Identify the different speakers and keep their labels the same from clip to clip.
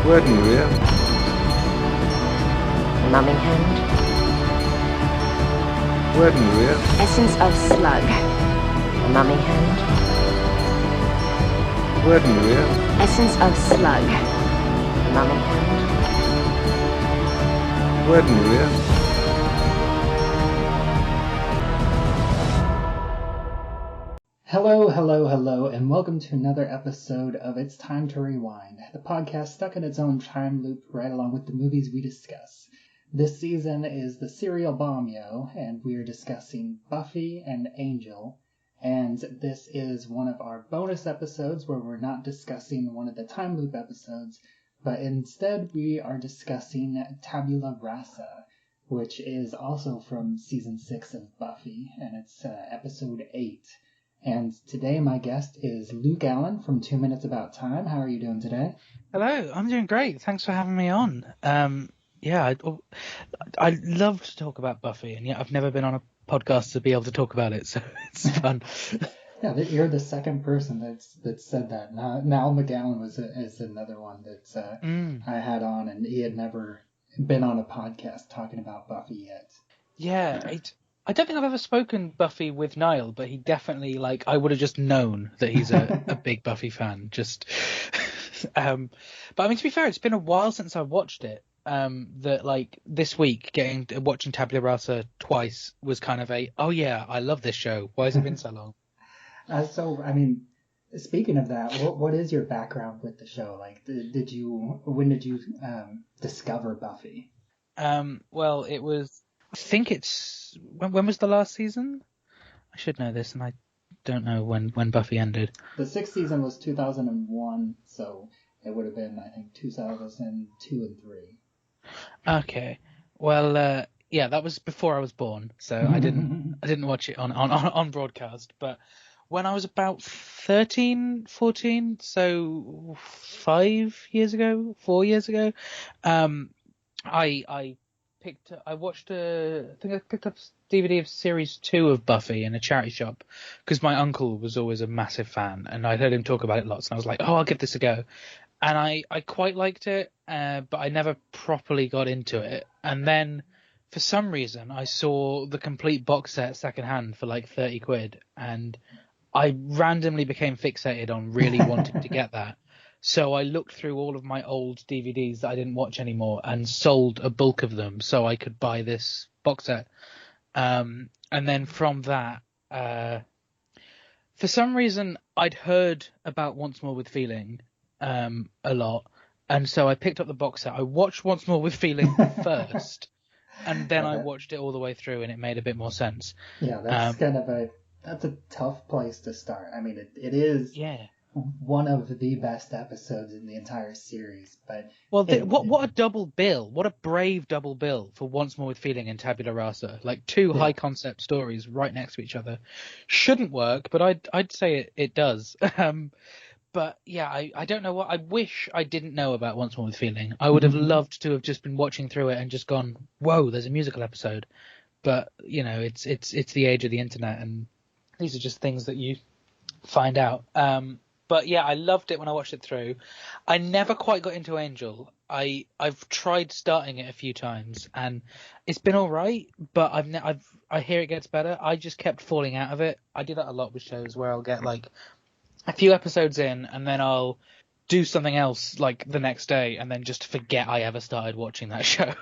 Speaker 1: Word Maria.
Speaker 2: Numbing hand.
Speaker 1: Word Maria.
Speaker 2: Essence of slug. Numbing hand.
Speaker 1: Word Maria.
Speaker 2: Essence of slug. Numbing hand.
Speaker 1: Word Maria.
Speaker 3: Hello, and welcome to another episode of It's Time to Rewind, the podcast stuck in its own time loop right along with the movies we discuss. This season is the Serial Bomb Yo, and we are discussing Buffy and Angel, and this is one of our bonus episodes where we're not discussing one of the time loop episodes, but instead we are discussing Tabula Rasa, which is also from season 6 of Buffy, and it's episode 8. And today my guest is Luke Allen from 2 Minutes About Time. How are you doing today?
Speaker 4: Hello, I'm doing great. Thanks for having me on. I love to talk about Buffy, and yet I've never been on a podcast to be able to talk about it, so it's fun.
Speaker 3: Yeah, you're the second person that's said that. Now McGowan is another one that I had on, and he had never been on a podcast talking about Buffy yet.
Speaker 4: Yeah, I don't think I've ever spoken Buffy with Niall, but he definitely, I would have just known that he's a big Buffy fan. But I mean, to be fair, it's been a while since I watched it. This week, watching Tabula Rasa twice was kind of oh yeah, I love this show. Why has it been so long?
Speaker 3: So, I mean, speaking of that, what is your background with the show? When did you discover Buffy?
Speaker 4: Well, it was, I think when was the last season? I should know this, and I don't know when Buffy ended.
Speaker 3: The 6th season was 2001, so it would have been, I think, 2002 and 3.
Speaker 4: Okay. Well, yeah, that was before I was born, so I didn't watch it on broadcast. But when I was about 13, 14, so 4 years ago, I picked up DVD of series 2 of Buffy in a charity shop because my uncle was always a massive fan, and I heard him talk about it lots, and I was like, I'll give this a go. And I quite liked it, but I never properly got into it. And then for some reason I saw the complete box set secondhand for like 30 quid, and I randomly became fixated on really wanting to get that. So I looked through all of my old DVDs that I didn't watch anymore and sold a bulk of them so I could buy this box set. And then from that, for some reason, I'd heard about Once More with Feeling a lot. And so I picked up the box set. I watched Once More with Feeling first, and then I watched it all the way through, and it made a bit more sense.
Speaker 3: Yeah, that's a tough place to start. I mean, it is one of the best episodes in the entire series. But
Speaker 4: what a double bill! What a brave double bill for Once More with Feeling and Tabula Rasa. Like two high concept stories right next to each other. Shouldn't work, but I'd say it does. But yeah, I don't know what I wish I didn't know about Once More with Feeling. I would have loved to have just been watching through it and just gone, whoa, there's a musical episode. But you know, it's the age of the internet, and these are just things that you find out. But yeah, I loved it when I watched it through. I never quite got into Angel. I've tried starting it a few times, and it's been all right. But I hear it gets better. I just kept falling out of it. I do that a lot with shows where I'll get like a few episodes in, and then I'll do something else like the next day, and then just forget I ever started watching that show.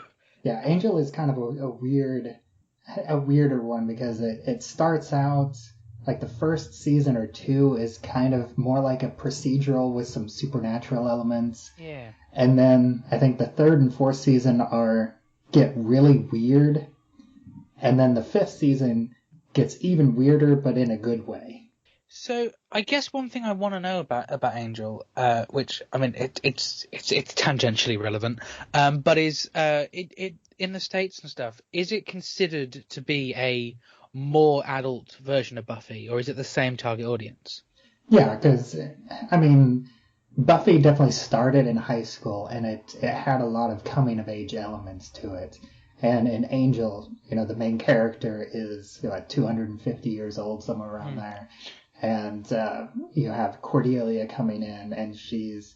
Speaker 3: Yeah, Angel is kind of a weirder one because it starts out like the first season or two is kind of more like a procedural with some supernatural elements.
Speaker 4: Yeah.
Speaker 3: And then I think the 3rd and 4th season get really weird. And then the 5th season gets even weirder, but in a good way.
Speaker 4: So I guess one thing I want to know about Angel, which I mean it's tangentially relevant, but is it in the States and stuff, is it considered to be a more adult version of Buffy, or is it the same target audience?
Speaker 3: Yeah, because I mean, Buffy definitely started in high school, and it had a lot of coming of age elements to it. And in Angel, the main character is 250 years old, somewhere around there. And you have Cordelia coming in, and she's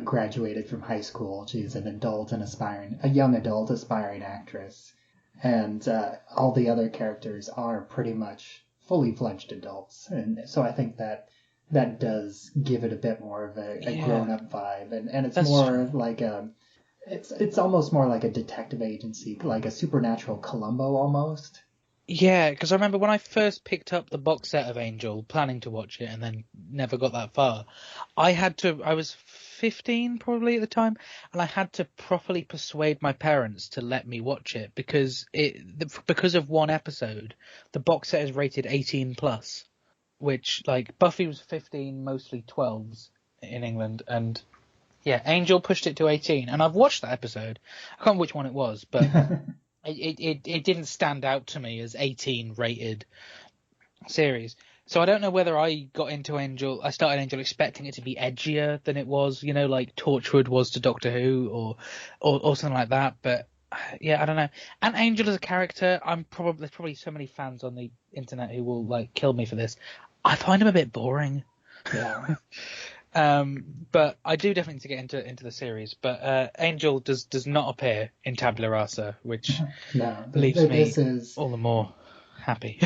Speaker 3: graduated from high school. She's a young adult aspiring actress. And all the other characters are pretty much fully fledged adults. And so I think that does give it a bit more of a grown-up vibe. And it's That's more true. Like it's almost more like a detective agency, like a Supernatural Columbo almost.
Speaker 4: Yeah, because I remember when I first picked up the box set of Angel, planning to watch it, and then never got that far. I was 15 probably at the time, and I had to properly persuade my parents to let me watch it because of one episode, the box set is rated 18 plus, which like Buffy was 15, mostly 12s in England, and yeah, Angel pushed it to 18, and I've watched that episode. I can't remember which one it was, but. It didn't stand out to me as 18 rated series. So I don't know whether I started Angel expecting it to be edgier than it was, like Torchwood was to Doctor Who or something like that. But yeah, I don't know. And Angel as a character, there's probably so many fans on the internet who will like kill me for this. I find him a bit boring.
Speaker 3: Yeah.
Speaker 4: But I do definitely need to get into the series. But Angel does not appear in Tabula Rasa, which leaves me all the more happy.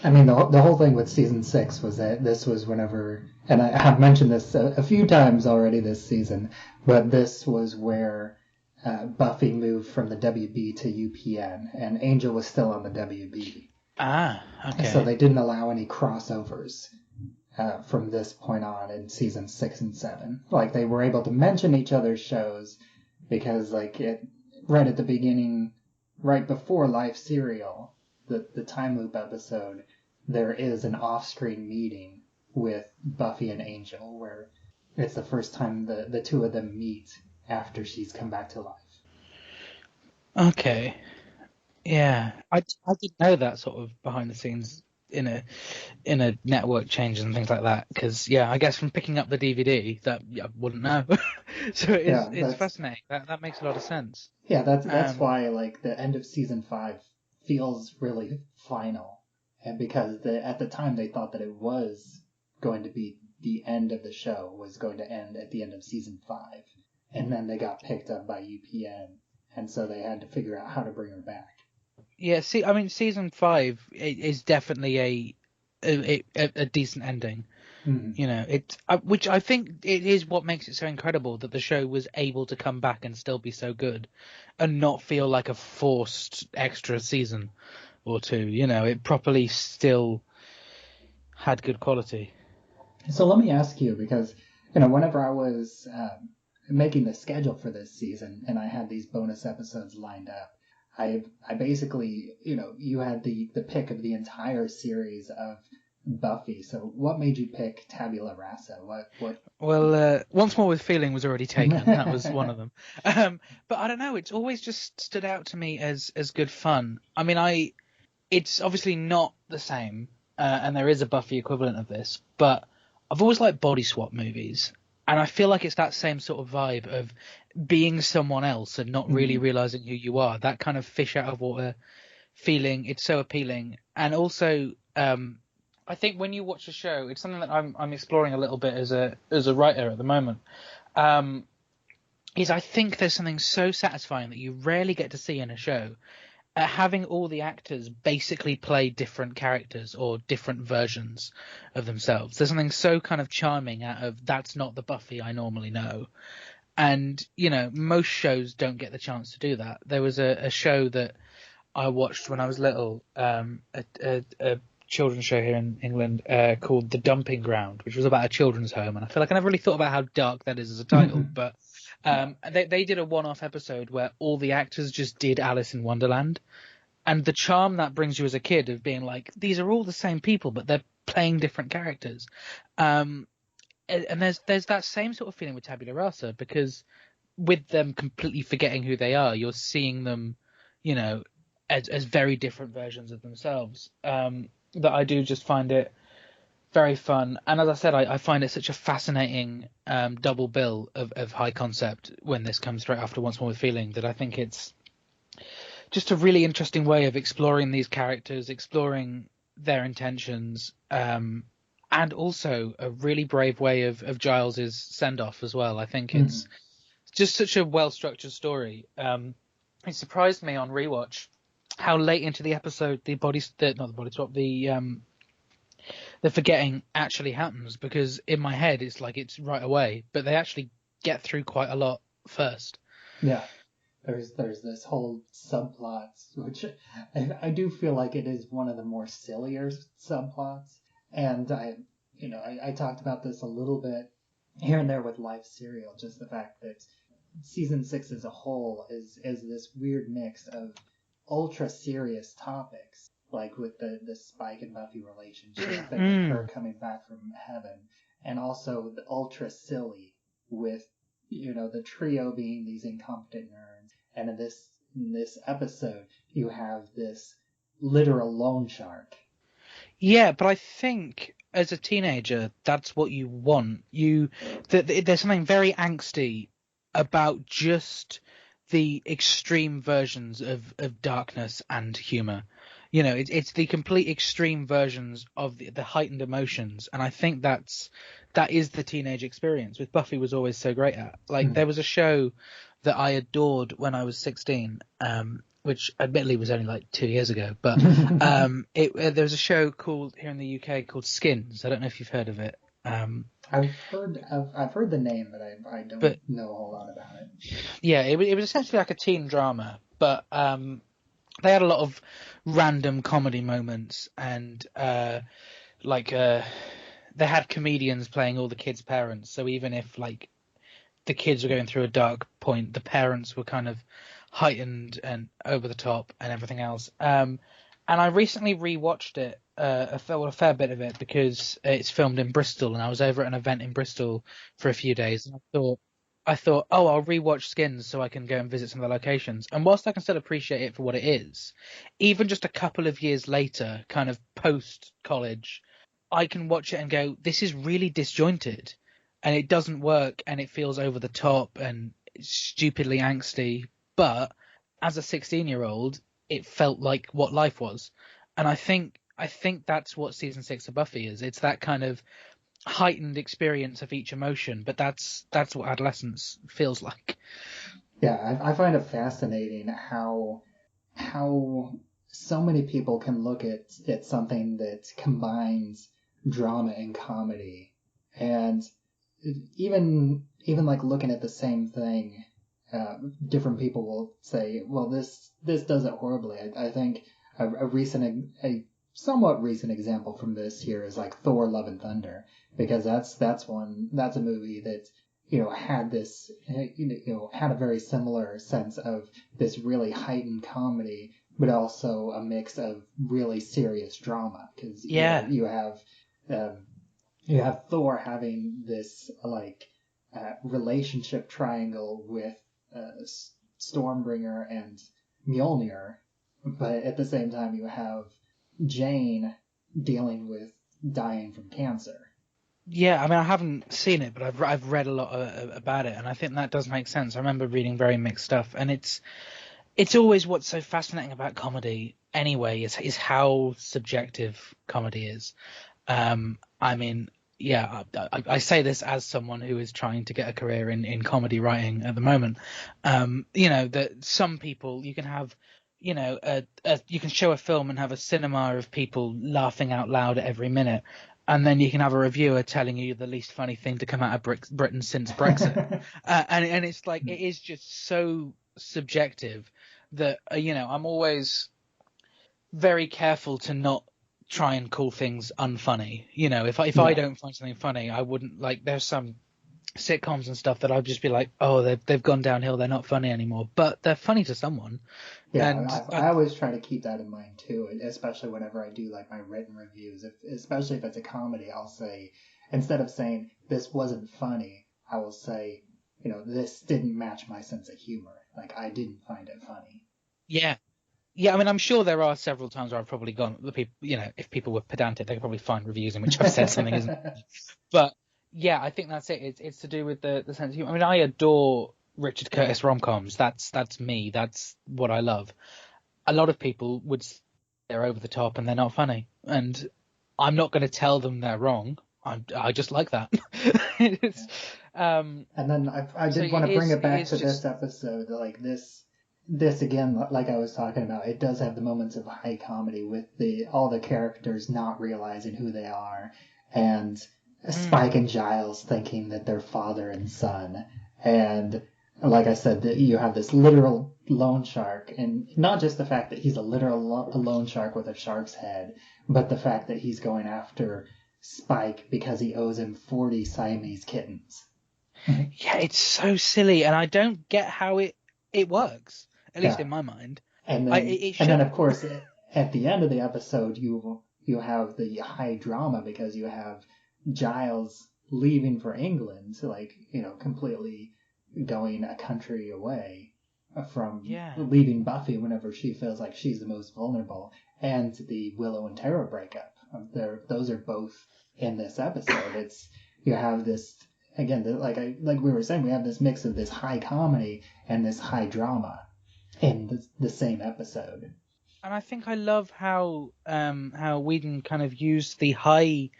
Speaker 3: I mean, the whole thing with season 6 was that this was whenever, and I have mentioned this a few times already this season, but this was where Buffy moved from the WB to UPN, and Angel was still on the WB.
Speaker 4: Ah, okay.
Speaker 3: So they didn't allow any crossovers. From this point on in season 6 and 7. Like, they were able to mention each other's shows because, like, right at the beginning, right before Life Serial, the time loop episode, there is an off-screen meeting with Buffy and Angel where it's the first time the two of them meet after she's come back to life.
Speaker 4: Okay. Yeah. I didn't know that sort of behind the scenes in a network changes and things like that, because I guess from picking up the DVD that I wouldn't know. So it's fascinating. That makes a lot of sense.
Speaker 3: Yeah, that's why like the end of season 5 feels really final, and because at the time they thought that it was going to be the end of the show was going to end at the end of season 5, and then they got picked up by UPN, and so they had to figure out how to bring her back.
Speaker 4: Yeah, I mean, season 5 is definitely a decent ending.
Speaker 3: Mm-hmm.
Speaker 4: Which I think it is what makes it so incredible that the show was able to come back and still be so good, and not feel like a forced extra season or two. It properly still had good quality.
Speaker 3: So let me ask you, because whenever I was making the schedule for this season, and I had these bonus episodes lined up. I basically, you had the pick of the entire series of Buffy. So what made you pick Tabula Rasa? What?
Speaker 4: Well, Once More with Feeling was already taken. That was one of them. But I don't know. It's always just stood out to me as good fun. I mean, it's obviously not the same, and there is a Buffy equivalent of this, but I've always liked body swap movies. And I feel like it's that same sort of vibe of being someone else and not really realizing who you are. That kind of fish out of water feeling. It's so appealing. And also, I think when you watch a show, it's something that I'm exploring a little bit as a writer at the moment. Is I think there's something so satisfying that you rarely get to see in a show. Having all the actors basically play different characters or different versions of themselves. There's something so kind of charming out of that's not the Buffy I normally know. And, most shows don't get the chance to do that. There was a show that I watched when I was little, a children's show here in England called The Dumping Ground, which was about a children's home. And I feel like I never really thought about how dark that is as a title, but they did a one-off episode where all the actors just did Alice in Wonderland, and the charm that brings you as a kid of being like, these are all the same people, but they're playing different characters. And there's that same sort of feeling with Tabula Rasa, because with them completely forgetting who they are, you're seeing them, as very different versions of themselves. That I do just find it very fun. And as I said, I find it such a fascinating double bill of high concept when this comes straight after Once More with Feeling, that I think it's just a really interesting way of exploring these characters, exploring their intentions, and and also a really brave way of Giles's send off as well. I think it's just such a well structured story. It surprised me on rewatch how late into the episode the forgetting actually happens, because in my head it's like it's right away, but they actually get through quite a lot first.
Speaker 3: Yeah. There's this whole subplot, which I do feel like it is one of the more sillier subplots. And I talked about this a little bit here and there with Life Serial, just the fact that season 6 as a whole is this weird mix of ultra serious topics, like with the Spike and Buffy relationship and her coming back from heaven, and also the ultra silly with the trio being these incompetent nerds. And in this episode, you have this literal loan shark.
Speaker 4: Yeah, but I think as a teenager, that's what you want. There's something very angsty about just the extreme versions of darkness and humor. It's the complete extreme versions of the heightened emotions, and I think that is the teenage experience, which Buffy was always so great at. Like, there was a show that I adored when I was 16, which admittedly was only like 2 years ago, but there was a show called here in the UK called Skins. I don't know if you've heard of it.
Speaker 3: I've heard the name, but I don't know a whole lot about it.
Speaker 4: Yeah, it was essentially like a teen drama, but they had a lot of random comedy moments, and they had comedians playing all the kids' parents. So even if like the kids were going through a dark point, the parents were kind of heightened and over the top and everything else. And I recently rewatched it, a fair bit of it, because it's filmed in Bristol, and I was over at an event in Bristol for a few days, and I thought, oh, I'll rewatch Skins so I can go and visit some of the locations. And whilst I can still appreciate it for what it is, even just a couple of years later, kind of post-college, I can watch it and go, this is really disjointed, and it doesn't work, and it feels over the top and stupidly angsty. But as a 16-year-old, it felt like what life was. And I think that's what season 6 of Buffy is. It's that kind of heightened experience of each emotion, but that's what adolescence feels like.
Speaker 3: Yeah, I find it fascinating how so many people can look at something that combines drama and comedy, and even like looking at the same thing, different people will say, well, this does it horribly. I think a somewhat recent example from this here is like Thor: Love and Thunder, because that's a movie that had this had a very similar sense of this really heightened comedy, but also a mix of really serious drama, because you have Thor having this relationship triangle with Stormbringer and Mjolnir, but at the same time you have Jane dealing with dying from cancer.
Speaker 4: Yeah, I mean, I haven't seen it, but I've read a lot about it, and I think that does make sense. I remember reading very mixed stuff, and it's always what's so fascinating about comedy anyway is how subjective comedy is. I mean, yeah, I say this as someone who is trying to get a career in comedy writing at the moment. That some people you can have, you can show a film and have a cinema of people laughing out loud at every minute, and then you can have a reviewer telling you the least funny thing to come out of Britain since Brexit. And it's like, it is just so subjective that, I'm always very careful to not try and call things unfunny. If I don't find something funny, I wouldn't, like, there's some sitcoms and stuff that I'd just be like, oh, they've gone downhill, they're not funny anymore, but they're funny to someone.
Speaker 3: Yeah,
Speaker 4: and
Speaker 3: I always try to keep that in mind too, especially whenever I do like my written reviews. Especially if it's a comedy, I'll say, instead of saying this wasn't funny, I will say, this didn't match my sense of humor. Like, I didn't find it funny.
Speaker 4: Yeah. I mean, I'm sure there are several times where I've probably gone, if people were pedantic, they could probably find reviews in which I've said something isn't funny. But yeah, I think that's it. It's to do with the sense of humor. I mean, I adore Richard Curtis rom-coms. That's me. That's what I love. A lot of people would say they're over the top and they're not funny, and I'm not going to tell them they're wrong, I just like that. It's,
Speaker 3: And then I
Speaker 4: so
Speaker 3: did want to bring it back
Speaker 4: is
Speaker 3: to
Speaker 4: just,
Speaker 3: this episode, like this again, like I was talking about, it does have the moments of high comedy with all the characters not realizing who they are, and Spike and Giles thinking that they're father and son, and like I said, that you have this literal loan shark, and not just the fact that he's a literal loan shark with a shark's head, but the fact that he's going after Spike because he owes him 40 Siamese kittens.
Speaker 4: yeah, it's so silly, and I don't get how it works. At least in my mind,
Speaker 3: And
Speaker 4: it
Speaker 3: then
Speaker 4: shouldn't.
Speaker 3: of course at the end of the episode you have the high drama because you have Giles leaving for England, like, completely going a country away from leaving Buffy whenever she feels like she's the most vulnerable, and the Willow and Tara breakup. Those are both in this episode. You have this again, like we were saying, we have this mix of this high comedy and this high drama in the same episode.
Speaker 4: And I think I love how Whedon kind of used the high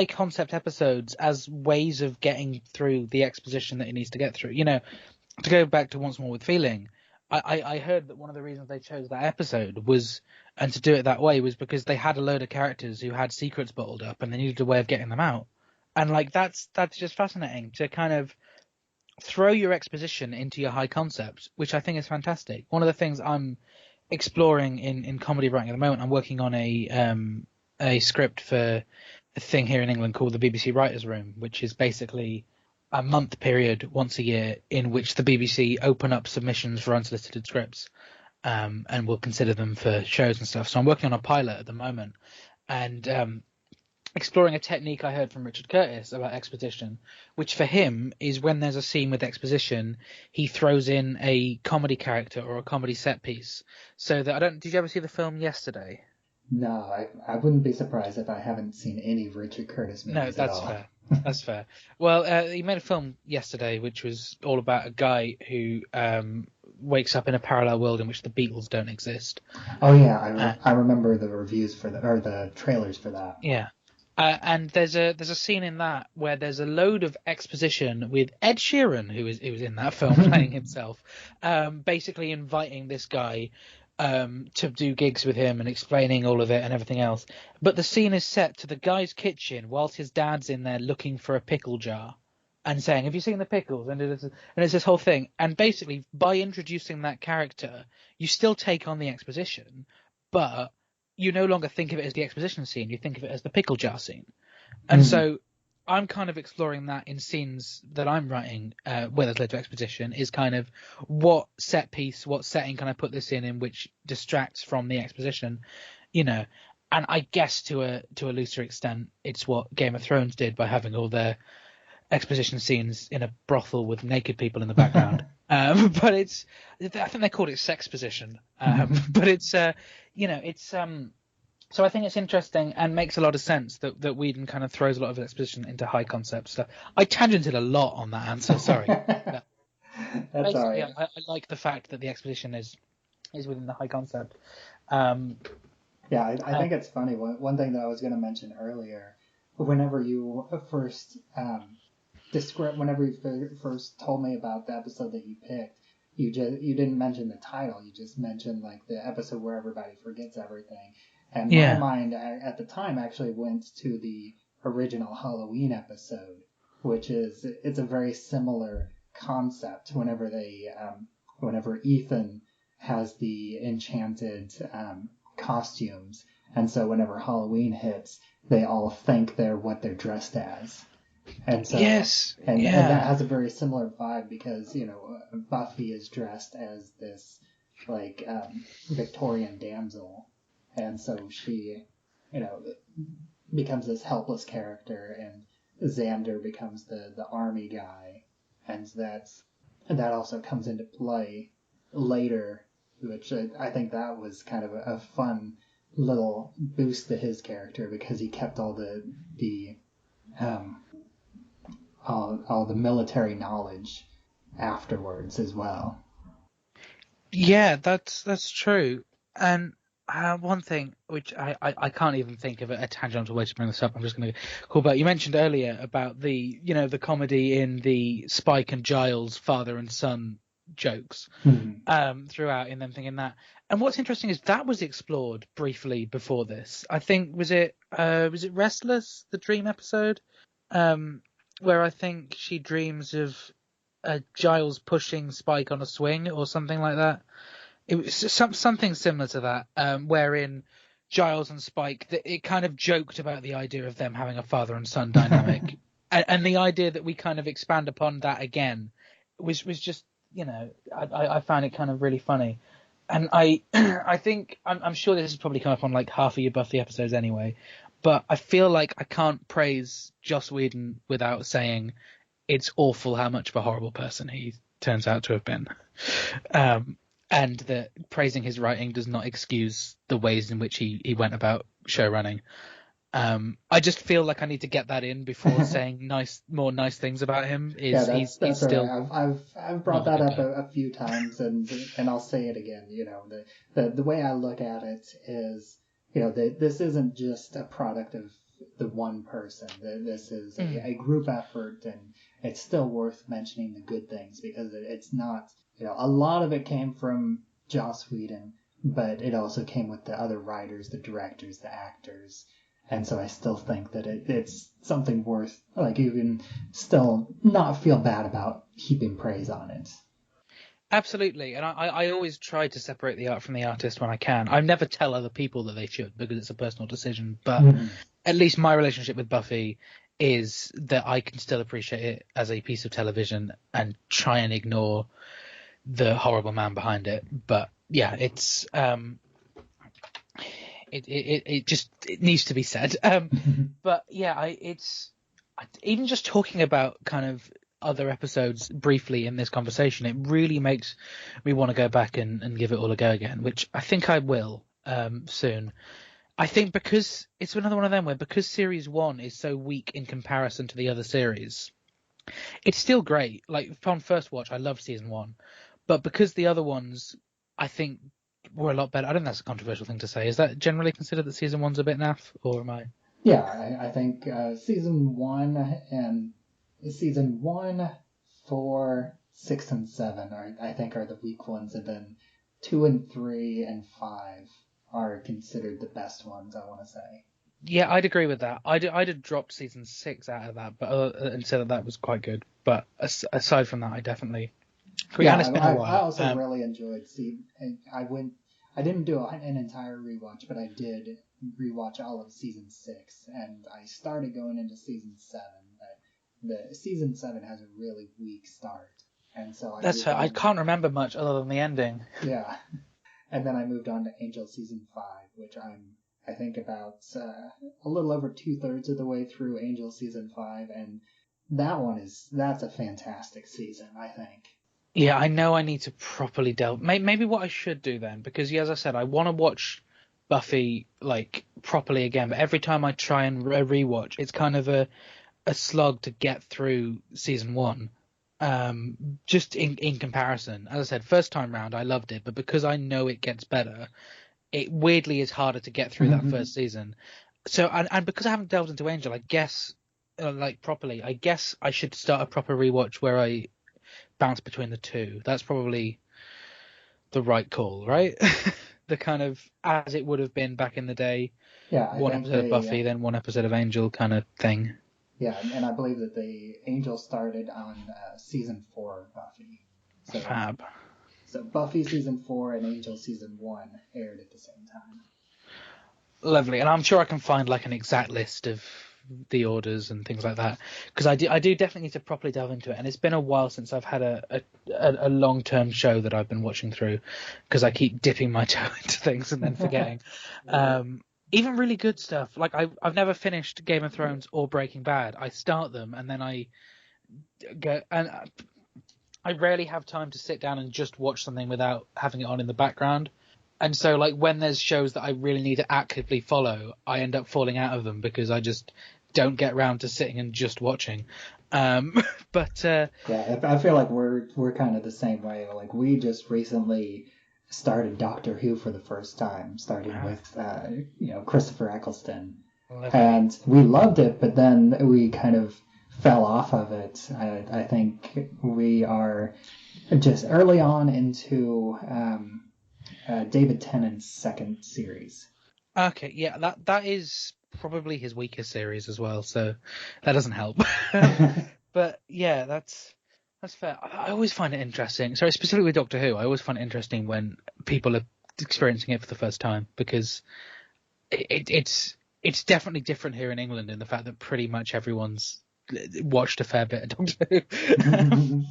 Speaker 4: concept episodes as ways of getting through the exposition that it needs to get through. To go back to Once More with Feeling, I heard that one of the reasons they chose that episode and to do it that way was because they had a load of characters who had secrets bottled up and they needed a way of getting them out. And like that's just fascinating to kind of throw your exposition into your high concept, which I think is fantastic. One of the things I'm exploring in comedy writing at the moment, I'm working on a script for a thing here in England called the BBC Writers' Room, which is basically a month period once a year in which the BBC open up submissions for unsolicited scripts, and will consider them for shows and stuff. So I'm working on a pilot at the moment, and exploring a technique I heard from Richard Curtis about exposition, which for him is when there's a scene with exposition, he throws in a comedy character or a comedy set piece. So that did you ever see the film Yesterday?
Speaker 3: No, I wouldn't be surprised if I haven't seen any Richard Curtis movies at all.
Speaker 4: No, that's fair. That's fair. Well, he made a film Yesterday, which was all about a guy who wakes up in a parallel world in which the Beatles don't exist.
Speaker 3: Oh yeah, I remember the reviews for the trailers for that.
Speaker 4: Yeah. And there's a scene in that where there's a load of exposition with Ed Sheeran, who was in that film playing himself, basically inviting this guy to do gigs with him and explaining all of it and everything else. But the scene is set to the guy's kitchen whilst his dad's in there looking for a pickle jar and saying, "Have you seen the pickles?" And it's this whole thing. And basically, by introducing that character, you still take on the exposition, but you no longer think of it as the exposition scene. You think of it as the pickle jar scene. And so I'm kind of exploring that in scenes that I'm writing where there's loads of exposition, is kind of what set piece, what setting can I put this in which distracts from the exposition, And I guess to a looser extent, it's what Game of Thrones did by having all their exposition scenes in a brothel with naked people in the background. But I think they called it sexposition. But it's, so I think it's interesting and makes a lot of sense that Whedon kind of throws a lot of exposition into high concept stuff. I tangented a lot on that answer, sorry.
Speaker 3: That's all right.
Speaker 4: I like the fact that the exposition is within the high concept.
Speaker 3: Yeah, I think it's funny. One thing that I was going to mention earlier, whenever you first first told me about the episode that you picked, you didn't mention the title. You just mentioned like the episode where everybody forgets everything. And my mind at the time actually went to the original Halloween episode, which it's a very similar concept. Whenever Ethan has the enchanted costumes, and so whenever Halloween hits, they all think they're what they're dressed as. And so, and that has a very similar vibe because Buffy is dressed as this like Victorian damsel, and so she becomes this helpless character, and Xander becomes the army guy, and that also comes into play later, which I think that was kind of a fun little boost to his character because he kept all the military knowledge afterwards as well.
Speaker 4: Yeah, that's true. And one thing which I can't even think of a tangential way to bring this up. I'm just going to call back. You mentioned earlier about the comedy in the Spike and Giles father and son jokes throughout, and then thinking that. And what's interesting is that was explored briefly before this. I think was it Restless, the dream episode, where I think she dreams of Giles pushing Spike on a swing or something like that. It was something similar to that, wherein Giles and Spike, it kind of joked about the idea of them having a father and son dynamic, and the idea that we kind of expand upon that again was just, I found it kind of really funny, and I think I'm sure this has probably come up on like half of your Buffy episodes anyway, but I feel like I can't praise Joss Whedon without saying it's awful how much of a horrible person he turns out to have been. And that praising his writing does not excuse the ways in which he went about show running. I just feel like I need to get that in before saying more nice things about him. He's still.
Speaker 3: Right. I've brought that up a few times, and I'll say it again. The way I look at it is, this isn't just a product of the one person. This is a group effort, and it's still worth mentioning the good things, because it's not. A lot of it came from Joss Whedon, but it also came with the other writers, the directors, the actors. And so I still think that it's something worth, like, you can still not feel bad about heaping praise on it.
Speaker 4: Absolutely. And I always try to separate the art from the artist when I can. I never tell other people that they should, because it's a personal decision. But at least my relationship with Buffy is that I can still appreciate it as a piece of television and try and ignore the horrible man behind it. But yeah, it's it needs to be said. But yeah, it's even just talking about kind of other episodes briefly in this conversation, it really makes me want to go back and give it all a go again, which I think I will soon. I think because it's another one of them where, because series 1 is so weak in comparison to the other series, it's still great. Like, upon first watch, I loved season 1. But because the other ones, I think, were a lot better. I don't think that's a controversial thing to say. Is that generally considered that season 1's a bit naff, or am I?
Speaker 3: Yeah, I think season 1, 4, 6, and 7 are the weak ones, and then 2 and 3 and 5 are considered the best ones, I want to say.
Speaker 4: Yeah, I'd agree with that. I'd have dropped season 6 out of that, but and said that was quite good. But aside from that, I definitely.
Speaker 3: Yeah, I also really enjoyed I didn't do an entire rewatch, but I did rewatch all of season 6, and I started going into season 7. But the season 7 has a really weak start, and so
Speaker 4: I can't remember much other than the ending.
Speaker 3: Yeah, and then I moved on to Angel season 5, which I think about a little over 2/3 of the way through Angel season 5, and that's a fantastic season, I think.
Speaker 4: Yeah, I know I need to properly delve. Maybe what I should do then, because as I said, I want to watch Buffy like properly again, but every time I try and rewatch, it's kind of a slog to get through season 1. Just in comparison, as I said, first time round I loved it, but because I know it gets better, it weirdly is harder to get through that first season. So and because I haven't delved into Angel, I guess properly, I guess I should start a proper rewatch where I bounce between the two. That's probably the right call, right? The kind of, as it would have been back in the day, one episode of Buffy, then one episode of Angel kind of thing.
Speaker 3: Yeah, and I believe that the Angel started on season 4 of Buffy. So,
Speaker 4: Fab.
Speaker 3: So Buffy season 4 and Angel season 1 aired at the same time.
Speaker 4: Lovely, and I'm sure I can find like an exact list of the orders and things like that, because I do definitely need to properly delve into it, and it's been a while since I've had a long-term show that I've been watching through, because I keep dipping my toe into things and then forgetting. Even really good stuff, like I've never finished Game of Thrones or Breaking Bad. I start them and then I go, and I rarely have time to sit down and just watch something without having it on in the background. And so, like, when there's shows that I really need to actively follow, I end up falling out of them because I just don't get around to sitting and just watching. Yeah,
Speaker 3: I feel like we're kind of the same way. Like, we just recently started Doctor Who for the first time, starting with Christopher Eccleston.
Speaker 4: Lovely.
Speaker 3: And we loved it, but then we kind of fell off of it. I think we are just early on into David Tennant's second series.
Speaker 4: Okay, yeah, that is probably his weakest series as well, so that doesn't help. But yeah, that's fair. I always find it interesting. Sorry, specifically with Doctor Who, I always find it interesting when people are experiencing it for the first time, because it's definitely different here in England in the fact that pretty much everyone's watched a fair bit of Doctor Who.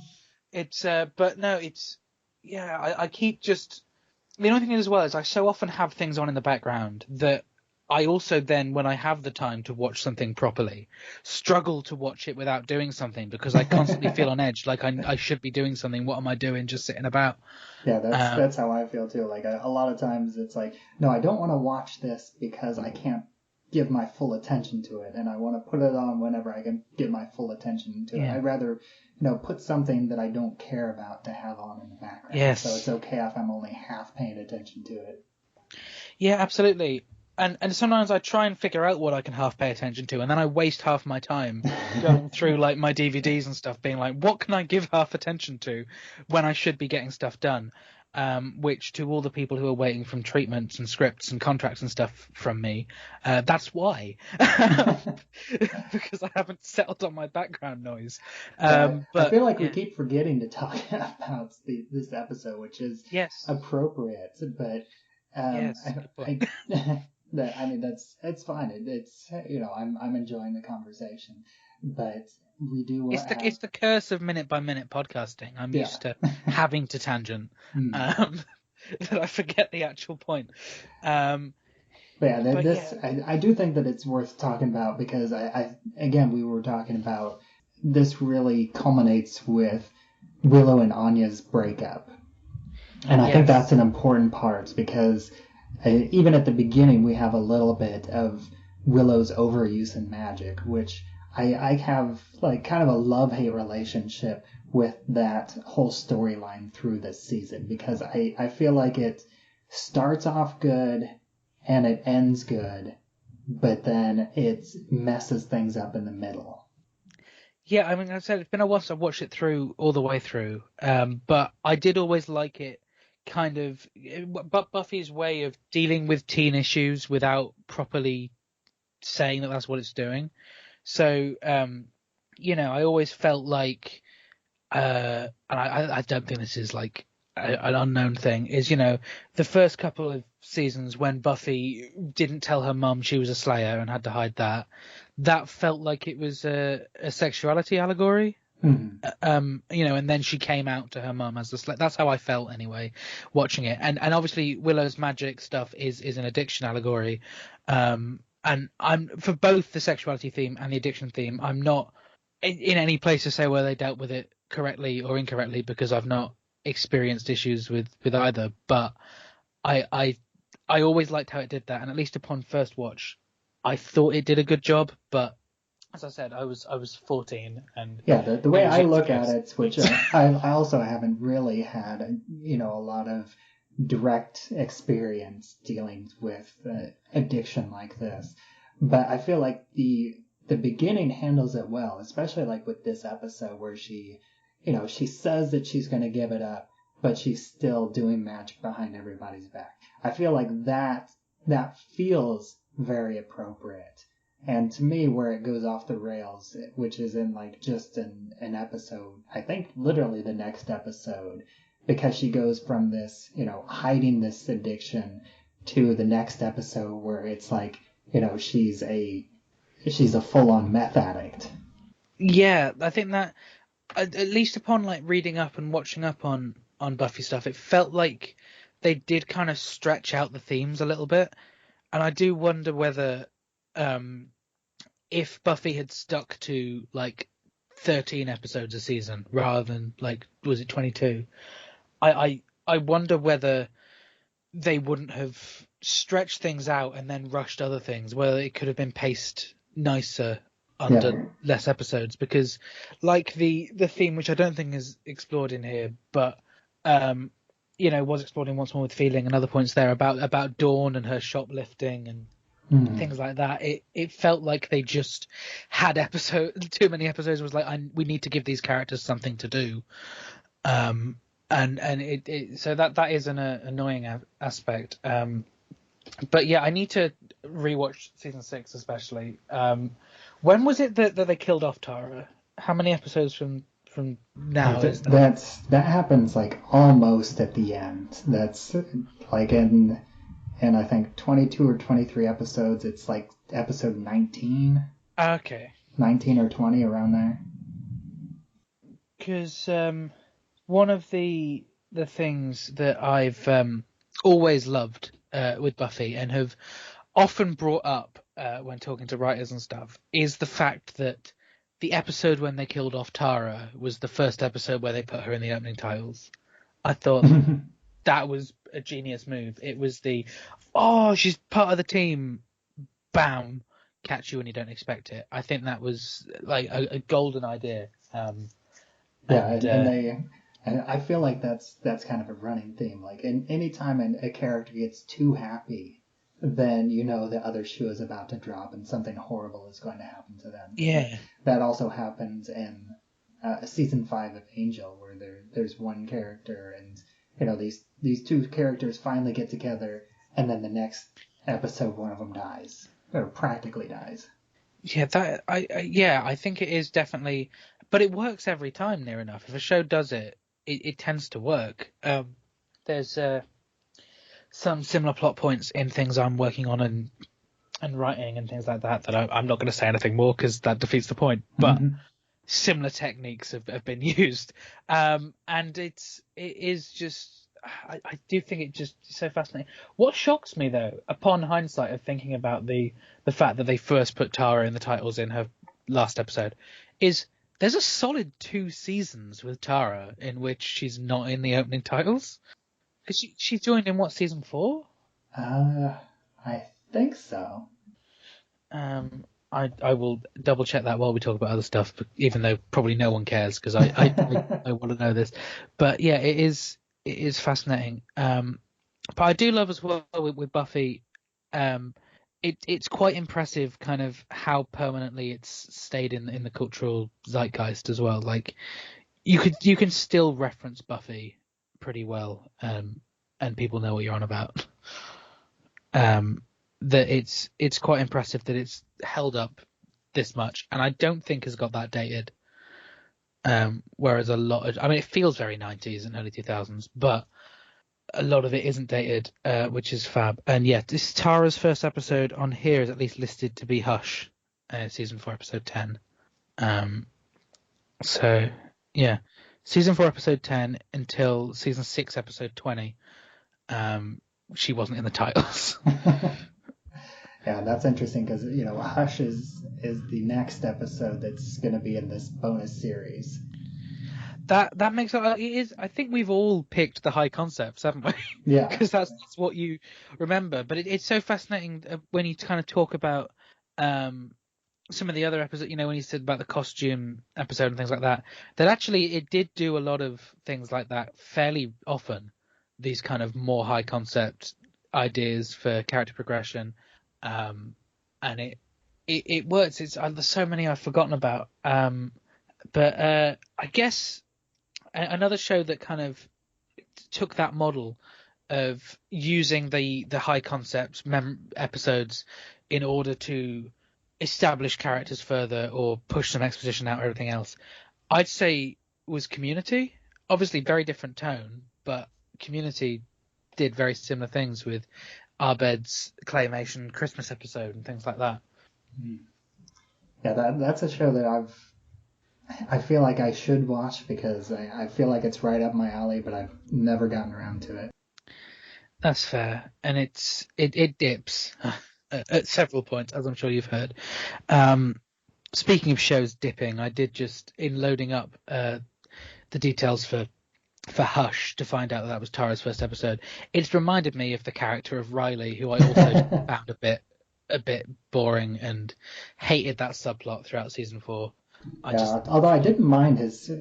Speaker 4: I keep just. The only thing as well is I so often have things on in the background that I also then, when I have the time to watch something properly, struggle to watch it without doing something, because I constantly feel on edge, like I should be doing something. What am I doing? Just sitting about.
Speaker 3: Yeah, that's how I feel too. Like a lot of times it's like, no, I don't want to watch this because I can't give my full attention to it, and I want to put it on whenever I can give my full attention to it. I'd rather put something that I don't care about to have on in the background.
Speaker 4: Yes.
Speaker 3: So it's okay if I'm only half paying attention to it.
Speaker 4: Yeah, absolutely. And sometimes I try and figure out what I can half pay attention to, and then I waste half my time going through like my DVDs and stuff, being like, what can I give half attention to when I should be getting stuff done? Which, to all the people who are waiting from treatments and scripts and contracts and stuff from me, that's why. Because I haven't settled on my background noise. But
Speaker 3: I feel like we keep forgetting to talk about this episode, which is appropriate, but it's fine. I'm enjoying the conversation, but we do.
Speaker 4: It's the curse of minute by minute podcasting. I'm used to having to tangent, that I forget the actual point.
Speaker 3: I do think that it's worth talking about, because we were talking about this really culminates with Willow and Anya's breakup, and I think that's an important part, because even at the beginning we have a little bit of Willow's overuse in magic, which I have like kind of a love-hate relationship with that whole storyline through this season, because I feel like it starts off good and it ends good, but then it messes things up in the middle.
Speaker 4: Yeah, I mean, I said it's been a while since I've watched it through all the way through, but I did always like it. But Buffy's way of dealing with teen issues without properly saying that that's what it's doing. So, I always felt like, and I don't think this is like an unknown thing, is, the first couple of seasons when Buffy didn't tell her mum she was a Slayer and had to hide that felt like it was a sexuality allegory. And then she came out to her mum as the Slayer. That's how I felt anyway, watching it. And obviously Willow's magic stuff is an addiction allegory. And I'm, for both the sexuality theme and the addiction theme, I'm not in any place to say whether they dealt with it correctly or incorrectly, because I've not experienced issues with either. But I always liked how it did that, and at least upon first watch, I thought it did a good job. But as I said, I was 14, and
Speaker 3: the way I look at it, which I also haven't really had a lot of direct experience dealing with addiction like this, but I feel like the beginning handles it well, especially like with this episode where she says that she's going to give it up, but she's still doing magic behind everybody's back. I feel like that feels very appropriate. And to me, where it goes off the rails, which is in like just an episode, I think literally the next episode, because she goes from this, hiding this addiction, to the next episode where it's like, she's a full-on meth addict.
Speaker 4: Yeah, I think that, at least upon like reading up and watching up on Buffy stuff, it felt like they did kind of stretch out the themes a little bit. And I do wonder whether, if Buffy had stuck to like 13 episodes a season rather than like, was it 22? I wonder whether they wouldn't have stretched things out and then rushed other things, whether it could have been paced nicer under less episodes, because like the theme, which I don't think is explored in here, but was exploring Once More with Feeling and other points there about Dawn and her shoplifting and things like that. It felt like they just had too many episodes. It was like, we need to give these characters something to do. And so that is an annoying aspect. But yeah, I need to rewatch season 6 especially. When was it that they killed off Tara? How many episodes from now is that?
Speaker 3: That happens like almost at the end. That's like in I think 22 or 23 episodes. It's like episode 19.
Speaker 4: Okay.
Speaker 3: 19 or 20, around there.
Speaker 4: Because one of the things that I've always loved with Buffy and have often brought up when talking to writers and stuff is the fact that the episode when they killed off Tara was the first episode where they put her in the opening titles. I thought that was a genius move. It was she's part of the team, bam, catch you when you don't expect it. I think that was like a golden idea.
Speaker 3: And I feel like that's kind of a running theme. Like any time a character gets too happy, then the other shoe is about to drop and something horrible is going to happen to them.
Speaker 4: Yeah.
Speaker 3: That also happens in season 5 of Angel, where there's one character and these two characters finally get together, and then the next episode one of them dies, or practically dies.
Speaker 4: Yeah, I think it is definitely, but it works every time near enough. If a show does it, it tends to work. There's some similar plot points in things I'm working on and writing and things like that I'm not going to say anything more because that defeats the point. But similar techniques have been used, and it is just. I do think it just is so fascinating. What shocks me though, upon hindsight of thinking about the fact that they first put Tara in the titles in her last episode, is there's a solid 2 seasons with Tara in which she's not in the opening titles. Because she joined in what, season 4?
Speaker 3: I think so.
Speaker 4: I will double check that while we talk about other stuff, but even though probably no one cares because I want to know this. But yeah, it is fascinating. But I do love as well with Buffy. It's quite impressive, kind of how permanently it's stayed in the cultural zeitgeist as well. Like you can still reference Buffy pretty well, and people know what you're on about. That it's quite impressive that it's held up this much, and I don't think has got that dated. Whereas a lot of, it feels very 90s and early 2000s, but a lot of it isn't dated, which is fab. And yeah, this is Tara's first episode on here is at least listed to be Hush, season 4, episode 10. So yeah, season 4, episode 10 until season 6, episode 20. She wasn't in the titles.
Speaker 3: Yeah, that's interesting because Hush is the next episode that's going to be in this bonus series.
Speaker 4: That makes it is. I think we've all picked the high concepts, haven't we?
Speaker 3: Yeah,
Speaker 4: because that's what you remember. But it's so fascinating when you kind of talk about some of the other episodes. When you said about the costume episode and things like that. That actually it did do a lot of things like that fairly often. These kind of more high concept ideas for character progression. And it works. There's so many I've forgotten about. But I guess another show that kind of took that model of using the high concept episodes in order to establish characters further or push some exposition out or everything else, I'd say was Community. Obviously, very different tone, but Community did very similar things with Abed's claymation Christmas episode and things like that.
Speaker 3: Yeah, that's a show that I feel like I should watch because I feel like it's right up my alley, but I've never gotten around to it.
Speaker 4: That's fair, and it dips at several points, as I'm sure you've heard. Speaking of shows dipping, I did just in loading up the details for Hush to find out that was Tara's first episode. It's reminded me of the character of Riley, who I also found a bit boring and hated that subplot throughout season 4.
Speaker 3: Although I didn't mind his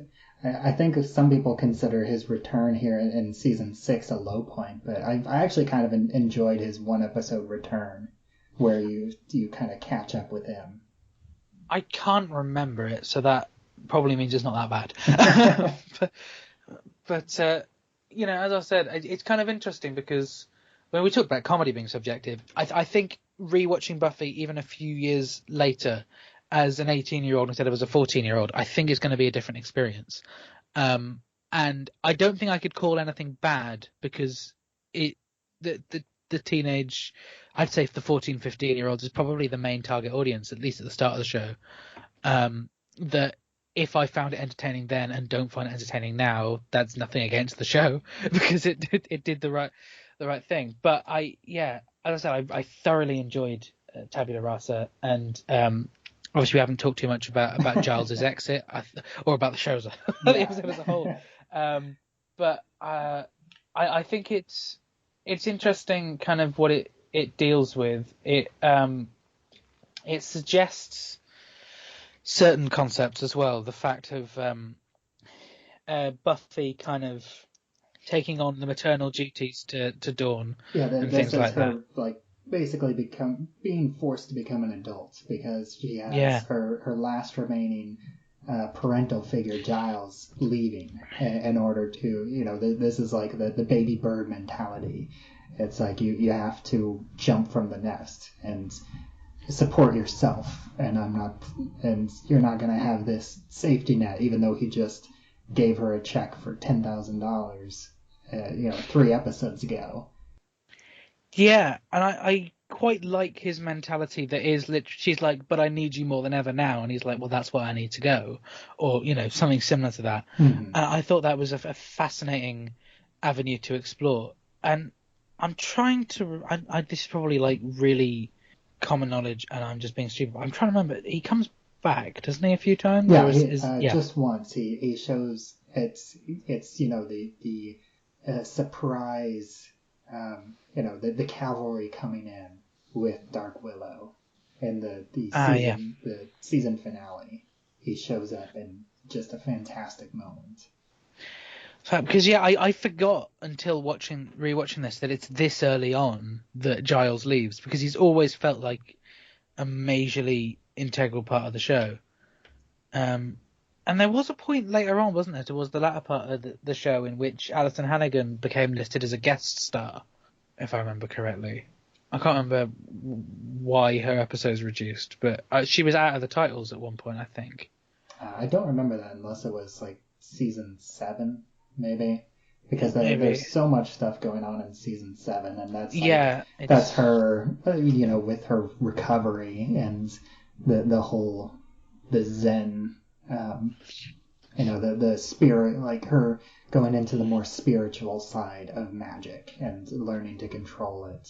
Speaker 3: I think some people consider his return here in season 6 a low point, but I actually kind of enjoyed his one episode return where you kind of catch up with him.
Speaker 4: I can't remember it, so that probably means it's not that bad. but as I said, it's kind of interesting because when we talk about comedy being subjective, I think rewatching Buffy even a few years later as an 18-year-old instead of as a 14-year-old, I think it's going to be a different experience. And I don't think I could call anything bad because the teenage, I'd say the 14, 15-year-olds is probably the main target audience, at least at the start of the show. That if I found it entertaining then and don't find it entertaining now, that's nothing against the show because it did the right thing. But as I said, I thoroughly enjoyed Tabula Rasa, and obviously we haven't talked too much about Giles's exit or about the show the episode as a whole. But I think it's interesting kind of what it deals with. It suggests certain concepts as well. The fact of Buffy kind of taking on the maternal duties to Dawn and things like that.
Speaker 3: Like basically being forced to become an adult because she has her last remaining parental figure, Giles, leaving in order to, this is like the baby bird mentality. It's like you have to jump from the nest and support yourself, and you're not going to have this safety net, even though he just gave her a check for $10,000, 3 episodes ago.
Speaker 4: Yeah, and I quite like his mentality that is literally, she's like, but I need you more than ever now. And he's like, well, that's why I need to go. Or, something similar to that.
Speaker 3: Mm-hmm.
Speaker 4: I thought that was a fascinating avenue to explore. And I'm trying to, this is probably like really common knowledge and I'm just being stupid. I'm trying to remember, he comes back, doesn't he, a few times?
Speaker 3: Yeah, just once. He shows it's the surprise, the cavalry coming in with Dark Willow in the season finale. He shows up in just a fantastic moment.
Speaker 4: Because I forgot until rewatching this that it's this early on that Giles leaves, because he's always felt like a majorly integral part of the show. And there was a point later on, wasn't there, towards the latter part of the show in which Alison Hannigan became listed as a guest star, if I remember correctly. I can't remember why her episode's reduced, but she was out of the titles at one point, I think.
Speaker 3: I don't remember that unless it was like season 7, maybe. Because there's so much stuff going on in season 7, and that's her, with her recovery and the Zen, the spirit, like her going into the more spiritual side of magic and learning to control it.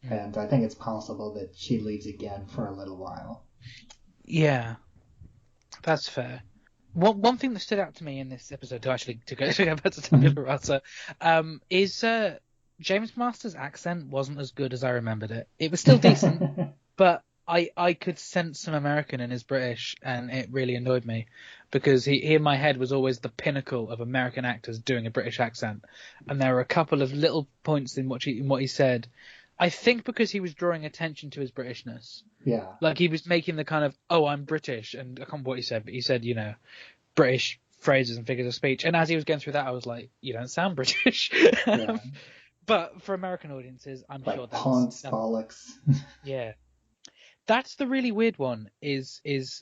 Speaker 3: And I think it's possible that she leaves again for a little while.
Speaker 4: Yeah, that's fair. One thing that stood out to me in this episode, to go back to Tabula Rasa, is James Master's accent wasn't as good as I remembered it. It was still decent, but I could sense some American in his British, and it really annoyed me because he in my head was always the pinnacle of American actors doing a British accent, and there were a couple of little points in what he said. I think because he was drawing attention to his Britishness.
Speaker 3: Yeah.
Speaker 4: Like he was making the kind of, I'm British, and I can't remember what he said, but he said, British phrases and figures of speech. And as he was going through that, I was like, you don't sound British.
Speaker 3: Yeah.
Speaker 4: But for American audiences, I'm sure that's...
Speaker 3: Ponce, bollocks.
Speaker 4: Yeah. That's the really weird one, is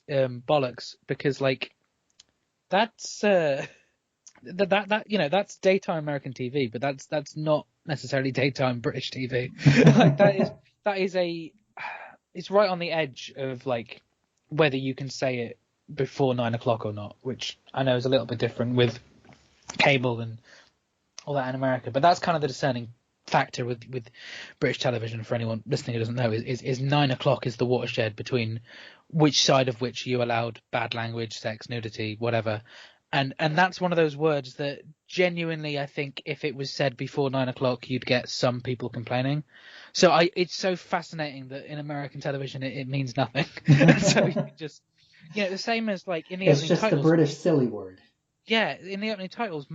Speaker 4: bollocks, because, like, that's... that's daytime American TV, but that's not necessarily daytime British TV. Like that is it's right on the edge of like whether you can say it before 9 o'clock or not, which I know is a little bit different with cable and all that in America. But that's kind of the discerning factor with British television. For anyone listening who doesn't know, is 9 o'clock is the watershed between which side of which you allowed bad language, sex, nudity, whatever. And that's one of those words that genuinely, I think, if it was said before 9 o'clock, you'd get some people complaining. So it's so fascinating that in American television it means nothing. So you just, the same as like in the
Speaker 3: it's just titles, the British silly word.
Speaker 4: Yeah, in the opening titles,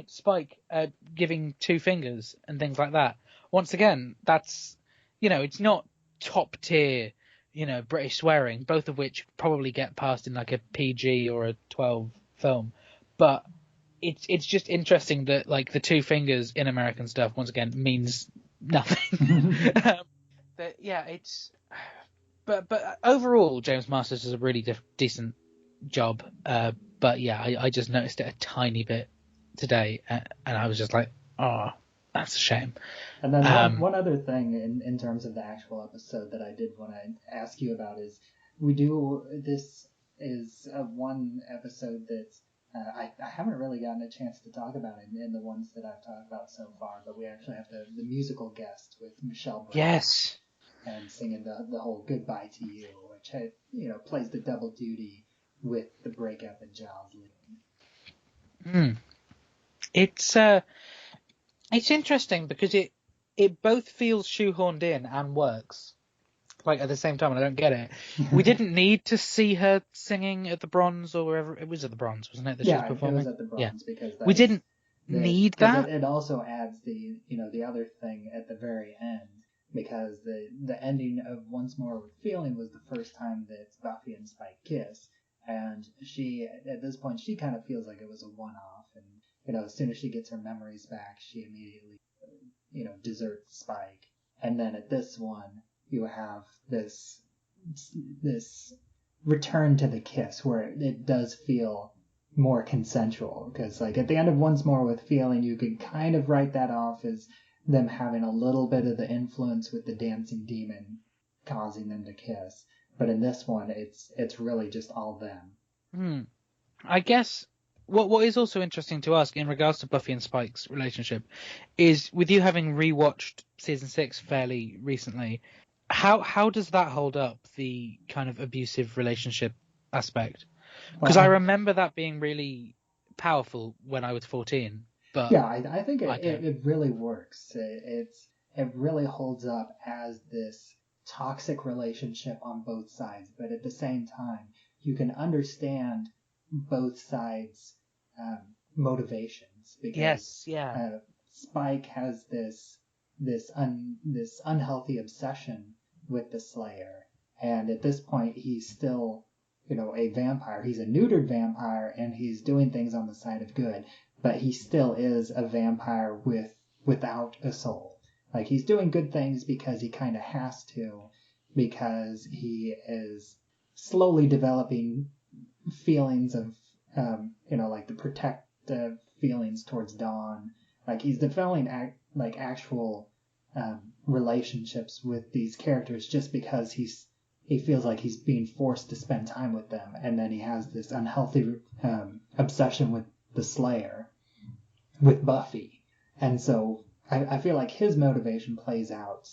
Speaker 4: Spike, giving two fingers and things like that. Once again, that's, it's not top tier, British swearing, both of which probably get passed in like a PG or a 12 film. But it's just interesting that like the two fingers in American stuff, once again, means nothing. But yeah, but overall, James Masters does a really decent job. But yeah, I just noticed it a tiny bit today, and I was just like, oh, that's a shame.
Speaker 3: And then one other thing in terms of the actual episode that I did want to ask you about is this is one episode that I haven't really gotten a chance to talk about in the ones that I've talked about so far, but we actually have the musical guest with Michelle Branch.
Speaker 4: Yes.
Speaker 3: And singing the whole "Goodbye to You," which plays the double duty with the breakup and Giles leaving.
Speaker 4: It's interesting because it both feels shoehorned in and works like at the same time, and I don't get it. We didn't need to see her singing at the Bronze or wherever it was. At the Bronze, wasn't it? That she was performing?
Speaker 3: It was at the Bronze because
Speaker 4: we didn't need that.
Speaker 3: It also adds the other thing at the very end. Because the ending of Once More with Feeling was the first time that Buffy and Spike kiss, and she at this point she kind of feels like it was a one-off, and as soon as she gets her memories back, she immediately deserts Spike, and then at this one you have this return to the kiss where it does feel more consensual, because like at the end of Once More with Feeling you could kind of write that off as them having a little bit of the influence with the dancing demon causing them to kiss, but in this one it's really just all them.
Speaker 4: I guess what is also interesting to ask in regards to Buffy and Spike's relationship is, with you having rewatched season 6 fairly recently, how does that hold up, the kind of abusive relationship aspect? Because I remember that being really powerful when I was 14. But
Speaker 3: yeah, I think it really works. It really holds up as this toxic relationship on both sides, but at the same time, you can understand both sides' motivations, because Spike has this unhealthy obsession with the Slayer, and at this point, he's still a vampire. He's a neutered vampire, and he's doing things on the side of good. But he still is a vampire without a soul. Like, he's doing good things because he kind of has to, because he is slowly developing feelings of, like the protective feelings towards Dawn. Like, he's developing actual relationships with these characters just because he feels like he's being forced to spend time with them, and then he has this unhealthy obsession with the Slayer, with Buffy. And so I feel like his motivation plays out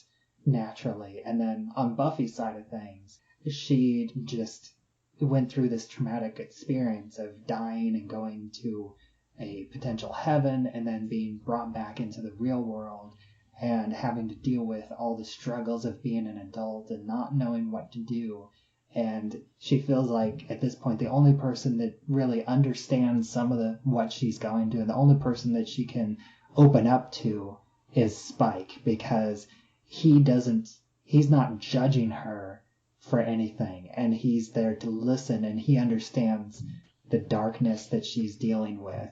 Speaker 3: naturally. And then on Buffy's side of things, she just went through this traumatic experience of dying and going to a potential heaven and then being brought back into the real world and having to deal with all the struggles of being an adult and not knowing what to do. And she feels like at this point the only person that really understands some of what she's going through, and the only person that she can open up to is Spike, because he's not judging her for anything, and he's there to listen, and he understands the darkness that she's dealing with.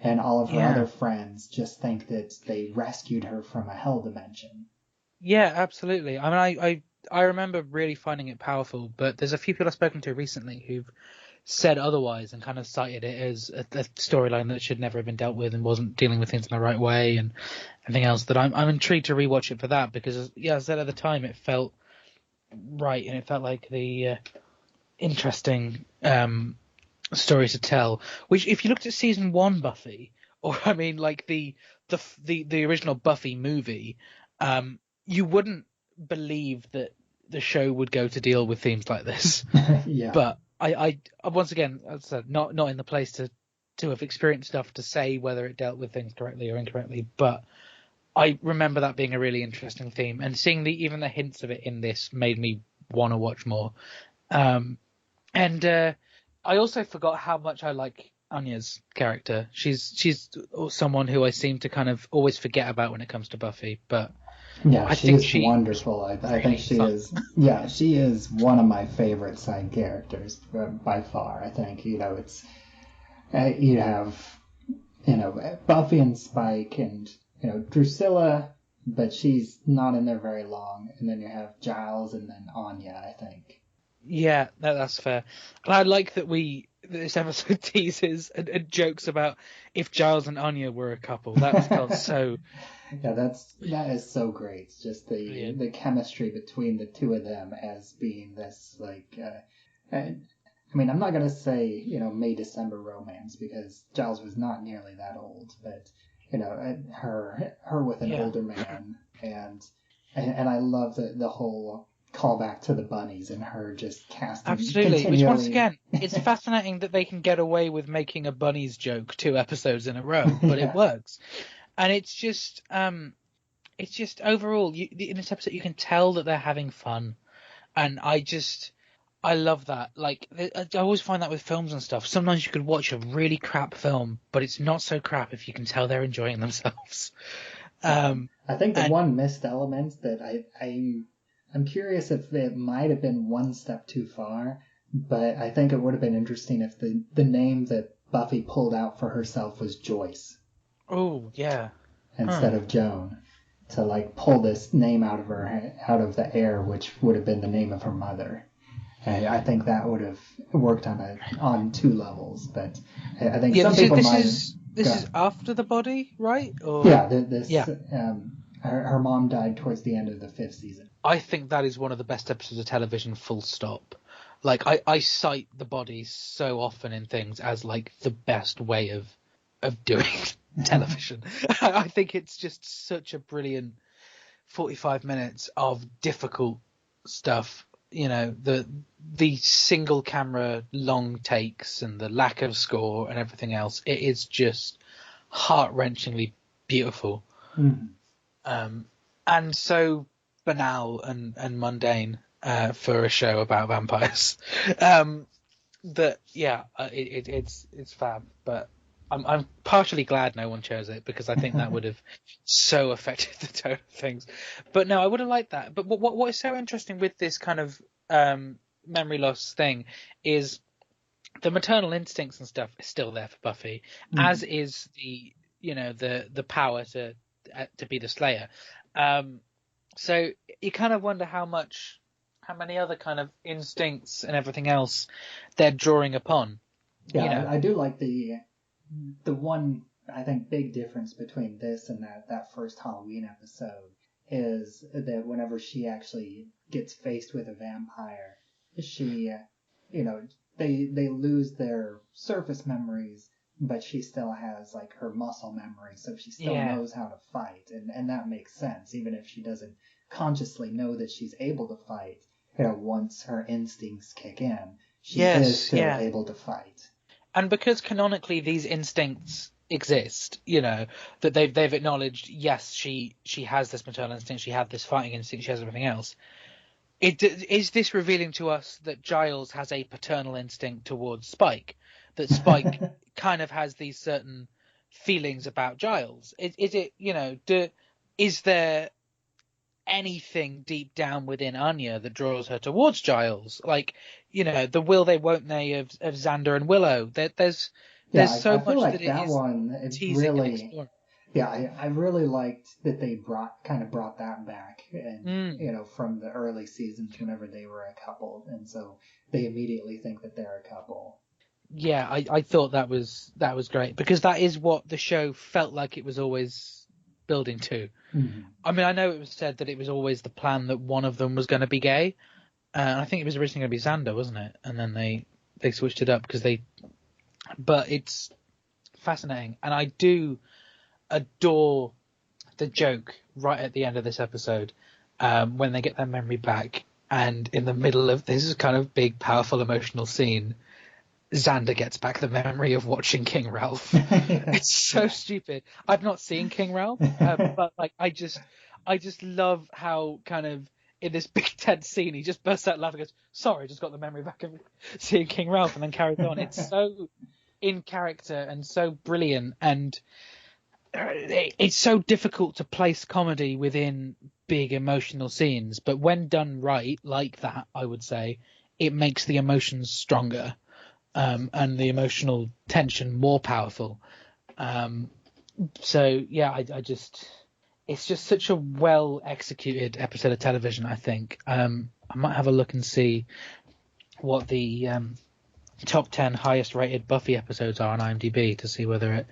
Speaker 3: And all of her other friends just think that they rescued her from a hell dimension.
Speaker 4: Yeah, absolutely. I mean, I remember really finding it powerful, but there's a few people I've spoken to recently who've said otherwise and kind of cited it as a storyline that should never have been dealt with and wasn't dealing with things in the right way and everything else. That I'm intrigued to rewatch it for that, because, as I said at the time, it felt right and it felt like the interesting story to tell. Which, if you looked at season 1 Buffy, or I mean, like the original Buffy movie, you wouldn't believe that the show would go to deal with themes like this.
Speaker 3: Yeah.
Speaker 4: But I once again, as I said, not in the place to have experienced stuff to say whether it dealt with things correctly or incorrectly. But I remember that being a really interesting theme, and seeing even the hints of it in this made me want to watch more. And I also forgot how much I like Anya's character. She's someone who I seem to kind of always forget about when it comes to Buffy, but
Speaker 3: Yeah,
Speaker 4: I
Speaker 3: she
Speaker 4: think
Speaker 3: is wonderful. I think
Speaker 4: really
Speaker 3: she
Speaker 4: fun.
Speaker 3: is. Yeah, she is one of my favorite side characters by far. I think it's you have Buffy and Spike and Drusilla, but she's not in there very long. And then you have Giles and then Anya. I think.
Speaker 4: Yeah, that's fair. And I like that this episode teases and jokes about if Giles and Anya were a couple. That felt so
Speaker 3: Yeah, that is so great. It's just
Speaker 4: brilliant.
Speaker 3: the chemistry between the two of them as being this I mean, I'm not gonna say May December romance because Giles was not nearly that old, but her with an
Speaker 4: Yeah.
Speaker 3: older man and I love the whole callback to the bunnies and her just casting
Speaker 4: Absolutely.
Speaker 3: continually.
Speaker 4: Which once again, it's fascinating that they can get away with making a bunnies joke 2 episodes in a row, but
Speaker 3: Yeah.
Speaker 4: it works. And it's just overall, in this episode, you can tell that they're having fun, and I love that. Like, I always find that with films and stuff. Sometimes you could watch a really crap film, but it's not so crap if you can tell they're enjoying themselves.
Speaker 3: I think the
Speaker 4: And
Speaker 3: one missed element that I'm curious if it might have been one step too far, but I think it would have been interesting if the name that Buffy pulled out for herself was Joyce
Speaker 4: oh yeah,
Speaker 3: instead of Joan, to pull this name out of the air, which would have been the name of her mother. And I think that would have worked on 2 levels, but I think some people might.
Speaker 4: This is after the body, right? Or
Speaker 3: Yeah, her mom died towards the end of the 5th season.
Speaker 4: I think that is one of the best episodes of television, full stop. Like, I cite the body so often in things as the best way of doing television. I think it's just such a brilliant 45 minutes of difficult stuff. The single camera long takes and the lack of score and everything else. It is just heart-wrenchingly beautiful. And so banal and mundane for a show about vampires. It's fab. But I'm partially glad no one chose it because I think that would have so affected the tone of things. But no, I would have liked that. But what is so interesting with this kind of memory loss thing is the maternal instincts and stuff is still there for Buffy, as is the power to be the Slayer. So you kind of wonder how many other kind of instincts and everything else they're drawing upon.
Speaker 3: Yeah, I do like the one, I think, big difference between this and that first Halloween episode is that whenever she actually gets faced with a vampire, she, they lose their surface memories, but she still has her muscle memory, so she still knows how to fight, and that makes sense, even if she doesn't consciously know that she's able to fight. Once her instincts kick in, she is still able to fight.
Speaker 4: And because canonically these instincts exist, that they've acknowledged, yes, she has this maternal instinct, she has this fighting instinct, she has everything else. Is this revealing to us that Giles has a paternal instinct towards Spike? That Spike kind of has these certain feelings about Giles? Is there anything deep down within Anya that draws her towards Giles? The will they won't they of Xander and Willow. There's so
Speaker 3: I feel
Speaker 4: much
Speaker 3: like
Speaker 4: that it is
Speaker 3: one
Speaker 4: teasing
Speaker 3: really,
Speaker 4: and exploring.
Speaker 3: Yeah, I really liked that they brought that back, and from the early seasons whenever they were a couple, and so they immediately think that they're a couple.
Speaker 4: Yeah, I thought that was great because that is what the show felt like it was always building to.
Speaker 3: Mm-hmm.
Speaker 4: I mean, I know it was said that it was always the plan that one of them was going to be gay. I think it was originally going to be Xander, wasn't it? And then they switched it up but it's fascinating. And I do adore the joke right at the end of this episode when they get their memory back. And in the middle of this kind of big, powerful, emotional scene, Xander gets back the memory of watching King Ralph. It's so stupid. I've not seen King Ralph, but I just love how kind of in this big tense scene he just bursts out laughing and goes, "Sorry, I just got the memory back of seeing King Ralph," and then carries on. It's in character and so brilliant, and it's so difficult to place comedy within big emotional scenes, but when done right like that, I would say it makes the emotions stronger, and the emotional tension more powerful. So yeah, I just, it's just such a well executed episode of television. I think I might have a look and see what the top 10 highest rated Buffy episodes are on IMDb to see whether it.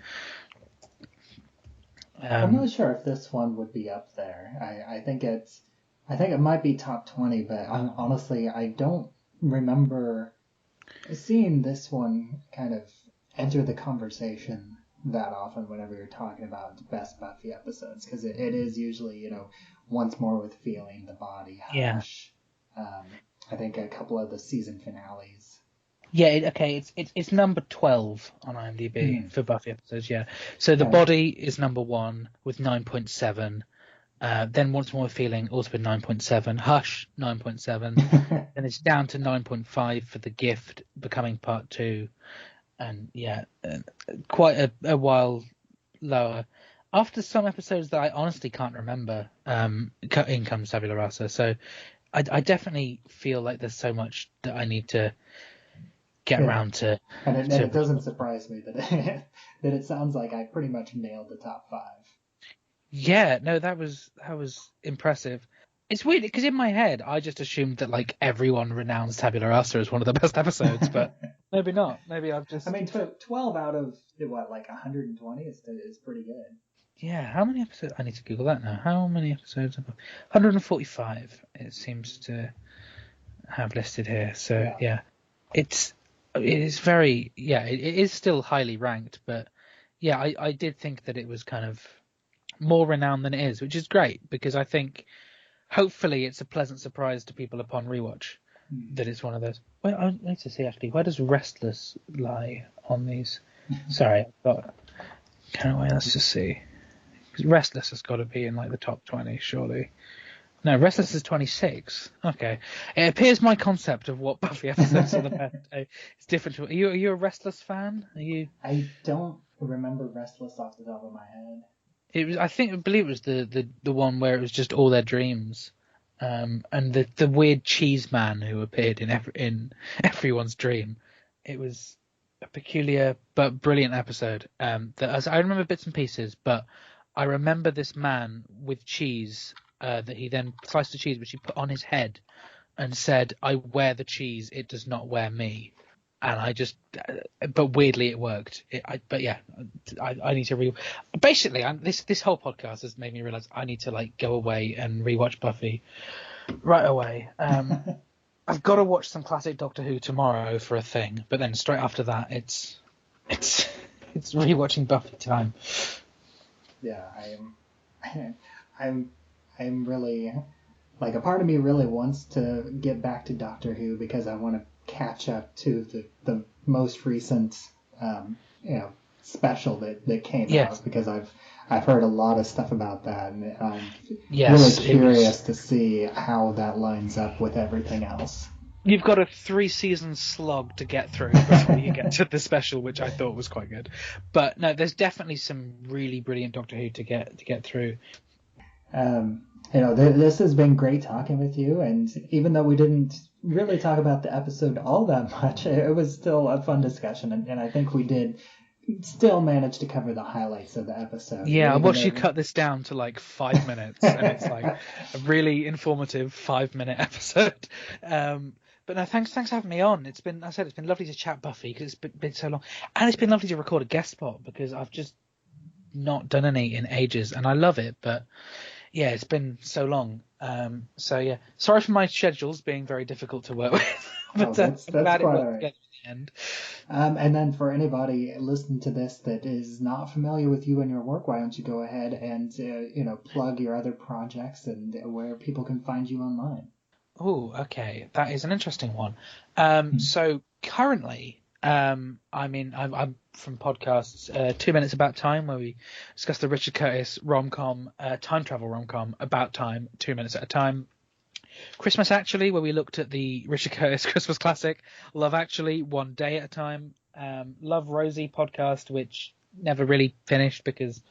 Speaker 3: I'm not sure if this one would be up there. I think it might be top 20, but honestly, I don't remember seeing this one kind of enter the conversation that often whenever you're talking about best Buffy episodes, because it is usually, Once More with Feeling, The Body, Hush.
Speaker 4: Yeah.
Speaker 3: I think a couple of the season finales.
Speaker 4: Yeah, it's number 12 on IMDb for Buffy episodes, yeah. So The Body is number 1 with 9.7. Then Once More with Feeling, also with 9.7. Hush, 9.7. Then it's down to 9.5 for The Gift, Becoming Part 2. And yeah, quite a while lower. After some episodes that I honestly can't remember, in comes Tabula Rasa. So I definitely feel like there's so much that I need to get around to.
Speaker 3: And it doesn't surprise me that it sounds like I pretty much nailed the top 5.
Speaker 4: Yeah, no, that was impressive. It's weird because in my head I just assumed that like everyone renounced Tabula Rasa as one of the best episodes, but maybe not. Maybe I've just.
Speaker 3: I mean, 12 out of what, like 120 is pretty good.
Speaker 4: Yeah, how many episodes? I need to Google that now. How many episodes? 145. It seems to have listed here. So yeah, it is very, it is still highly ranked, but yeah, I did think that it was kind of more renowned than it is, which is great because I think hopefully it's a pleasant surprise to people upon rewatch that it's one of those. Well, I need to see actually, where does Restless lie on these? Sorry, I've got. Can't wait. Let's just see. Restless has got to be in like the top 20, surely. No, Restless is 26. Okay, it appears my concept of what Buffy episodes are the best is different. Are you a Restless fan? Are you?
Speaker 3: I don't remember Restless off the top of my head.
Speaker 4: It was, I believe it was the one where it was just all their dreams, and the weird cheese man who appeared in everyone's dream. It was a peculiar but brilliant episode. That I remember bits and pieces, but I remember this man with cheese that he then sliced the cheese, which he put on his head, and said, "I wear the cheese; it does not wear me." And I just, but weirdly it worked. I need to basically, this whole podcast has made me realize I need to like go away and rewatch Buffy right away. I've got to watch some classic Doctor Who tomorrow for a thing, but then straight after that, it's rewatching Buffy time.
Speaker 3: Yeah, I'm really, like, a part of me really wants to get back to Doctor Who because I want to catch up to the most recent special that came out, because I've heard a lot of stuff about that, and I'm really curious to see how that lines up with everything else.
Speaker 4: You've got a 3-season slog to get through before you get to the special, which I thought was quite good. But no, there's definitely some really brilliant Doctor Who to get through.
Speaker 3: This has been great talking with you, and even though we didn't really talk about the episode all that much, it was still a fun discussion, and I think we did still manage to cover the highlights of the episode.
Speaker 4: Yeah, I watched you cut this down to like 5 minutes, and it's like a really informative 5-minute episode. But no, thanks for having me on. It's been lovely to chat Buffy because it's been so long, and it's been lovely to record a guest spot because I've just not done any in ages, and I love it. But yeah, it's been so long. So yeah, sorry for my schedules being very difficult to work with. But
Speaker 3: that's
Speaker 4: glad
Speaker 3: quite
Speaker 4: it
Speaker 3: all
Speaker 4: worked
Speaker 3: right.
Speaker 4: together in the end.
Speaker 3: And then for anybody listening to this that is not familiar with you and your work, why don't you go ahead and plug your other projects and where people can find you online?
Speaker 4: Oh, okay, that is an interesting one. So currently, I'm from podcasts 2 Minutes About Time, where we discuss the Richard Curtis rom-com, time travel rom-com About Time, 2 minutes at a time. Christmas Actually, where we looked at the Richard Curtis Christmas classic. Love Actually, One Day at a Time. Love Rosie podcast, which never really finished because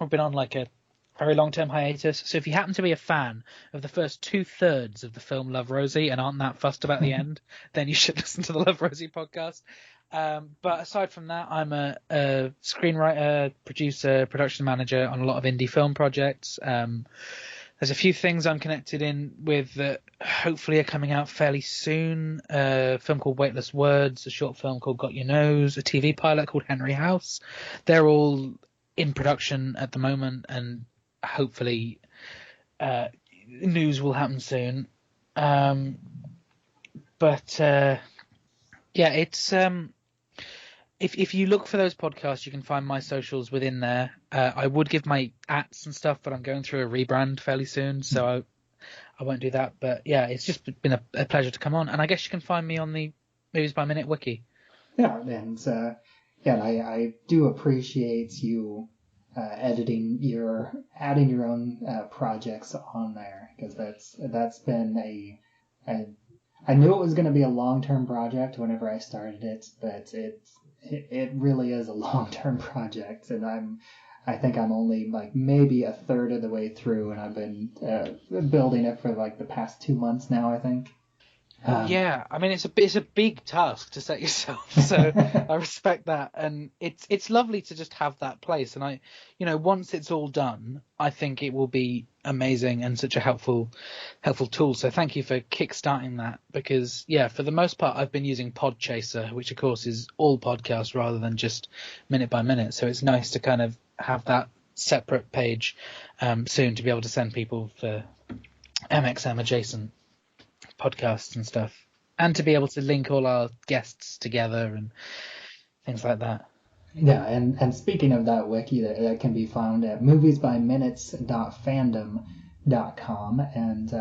Speaker 4: we've been on like a very long-term hiatus. So if you happen to be a fan of the first 2/3 of the film Love Rosie and aren't that fussed about the end, then you should listen to the Love Rosie podcast. But aside from that, I'm a screenwriter, producer, production manager on a lot of indie film projects. There's a few things I'm connected in with that hopefully are coming out fairly soon. A film called Weightless Words, a short film called Got Your Nose, a TV pilot called Henry House. They're all in production at the moment, and hopefully news will happen soon. It's if you look for those podcasts, you can find my socials within there. I would give my ats and stuff, but I'm going through a rebrand fairly soon, so I won't do that. But yeah, it's just been a pleasure to come on, and I guess you can find me on the Movies by Minute wiki.
Speaker 3: Yeah, and I do appreciate you adding your own projects on there, because that's been I knew it was going to be a long-term project whenever I started it, but it really is a long-term project, and I think I'm only like maybe a third of the way through, and I've been building it for like the past 2 months now, I think.
Speaker 4: Yeah, I mean it's a big task to set yourself, so I respect that, and it's lovely to just have that place, and once it's all done, I think it will be amazing and such a helpful tool. So thank you for kickstarting that, because for the most part I've been using Podchaser, which of course is all podcasts rather than just minute by minute. So it's nice to kind of have that separate page soon to be able to send people for MXM adjacent podcasts and stuff, and to be able to link all our guests together and things like that.
Speaker 3: Yeah, and speaking of that wiki, that can be found at moviesbyminutes.fandom.com, and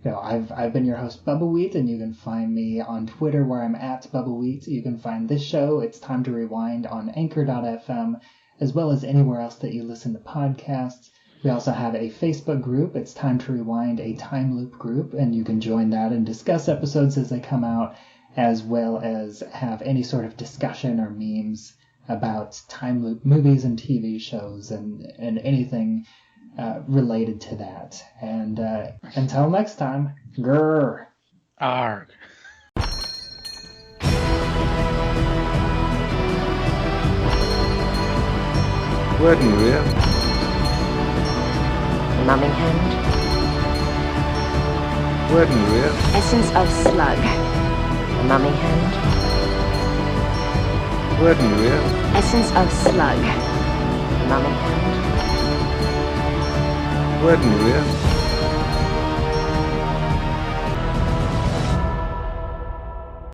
Speaker 3: I've been your host Bubbawheat, and you can find me on Twitter where I'm at Bubbawheat. You can find this show, It's Time to Rewind, on Anchor.fm, as well as anywhere else that you listen to podcasts. We also have a Facebook group, It's Time to Rewind, a time loop group, and you can join that and discuss episodes as they come out, as well as have any sort of discussion or memes about time loop movies and TV shows and anything related to that. And until next time, grrr.
Speaker 4: Arg.
Speaker 1: Werden wir?
Speaker 2: Numbing hand.
Speaker 1: Werden wir?
Speaker 2: Essence of slug. Numbing hand.
Speaker 1: Werden wir?
Speaker 2: Essence of slug. Numbing hand.
Speaker 1: Werden wir?